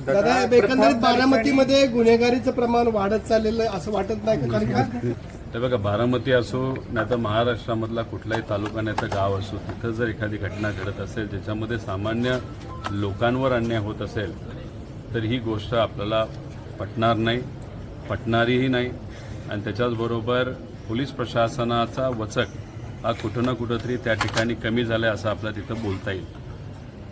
दादा एकंदरीत बारामतीमध्ये गुन्हेगारीचं प्रमाण वाढत चाललेलं आहे असं वाटत नाही का? कारण का ते बघा, बारामती असो नाही तर महाराष्ट्रामधला कुठलाही तालुका नाही तर गाव असो, तिथं जर एखादी घटना घडत असेल ज्याच्यामध्ये सामान्य लोकांवर अन्याय होत असेल तर ही गोष्ट आपल्याला पटणार नाही, पटणारीही नाही. आणि त्याच्याचबरोबर पोलीस प्रशासनाचा वचक हा कुठं ना कुठंतरी त्या ठिकाणी कमी झाला आहे असं आपल्याला तिथं बोलता येईल.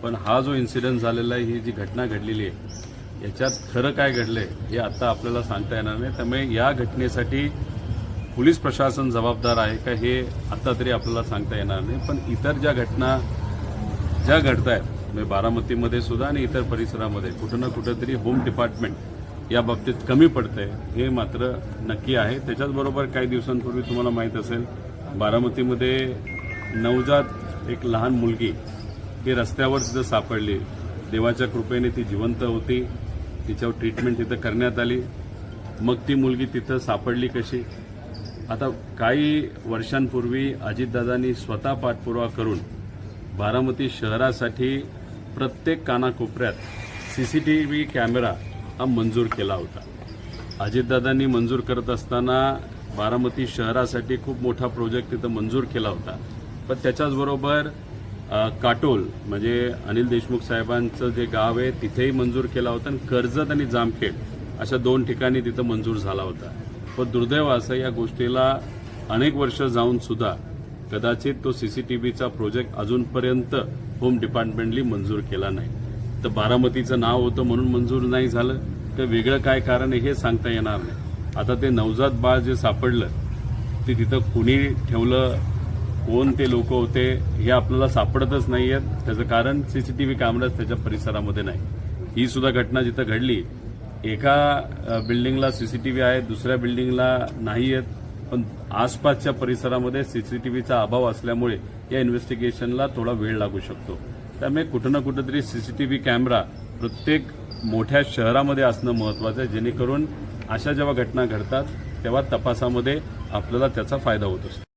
पण हा जो इन्सिडेंट झालेला आहे, ही जी घटना घडलेली आहे, याच्यात खरं काय घडलंय हे आता आपल्याला सांगता येणार नाही. त्यामुळे या घटनेसाठी पोलीस प्रशासन जबाबदार आहे का हे आता तरी आपल्याला सांगता येणार नाही. पण इतर ज्या घटना ज्या घडत आहेत म्हणजे बारामतीमध्ये सुद्धा आणि इतर परिसरामध्ये कुठं ना कुठंतरी होम डिपार्टमेंट या बाबतीत कमी पडतंय हे मात्र नक्की आहे. त्याच्याचबरोबर काही दिवसांपूर्वी तुम्हाला माहीत असेल बारामतीमध्ये नवजात एक लहान मुलगी ही रस्त्यावर तिथं सापडली. देवाच्या कृपेने ती जिवंत होती, तिच्यावर ट्रीटमेंट तिथं करण्यात आली. मग ती मुलगी तिथं सापडली कशी? आता काही वर्षांपूर्वी अजितदादांनी स्वतः पाठपुरावा करून बारामती शहरासाठी प्रत्येक कानाकोपऱ्यात सीसीटीव्ही कॅमेरा हा मंजूर केला होता. अजितदादांनी मंजूर करत असताना बारामती शहरासाठी खूप मोठा प्रोजेक्ट तिथं मंजूर केला होता. पण त्याच्याचबरोबर काटोल म्हणजे अनिल देशमुख साहेबांचं जे गाव आहे तिथेही मंजूर केला होता आणि कर्जत आणि जामखेड अशा 2 ठिकाणी तिथं मंजूर झाला होता. पण दुर्दैव असं या गोष्टीला अनेक वर्ष जाऊन सुद्धा कदाचित तो सीसीटीव्हीचा प्रोजेक्ट अजूनपर्यंत होम डिपार्टमेंटली मंजूर केला नाही. तर बारामतीचं नाव होतं म्हणून मंजूर नाही झालं तर वेगळं काय कारण आहे हे सांगता येणार नाही. आता ते नवजात बाळ जे सापडलं ते तिथं कुणी ठेवलं, कोण ते लोक होते हे आपल्याला सापडतच नाही आहेत. त्याचं कारण सीसीटीव्ही कॅमेराच त्याच्या परिसरामध्ये नाही. ही सुद्धा घटना जिथं घडली एका बिल्डिंगला सीसीटीव्ही आहे, दुसऱ्या बिल्डिंगला नाही आहेत. पण आसपासच्या परिसरामध्ये सीसीटीव्हीचा अभाव असल्यामुळे या इन्व्हेस्टिगेशनला थोडा वेळ लागू शकतो. त्यामुळे कुठं ना कुठंतरी सीसीटीव्ही कॅमेरा प्रत्येक मोठ्या शहरामध्ये असणं महत्त्वाचं आहे, जेणेकरून अशा जेव्हा घटना घडतात तेव्हा तपासामध्ये आपल्याला त्याचा फायदा होत असतो.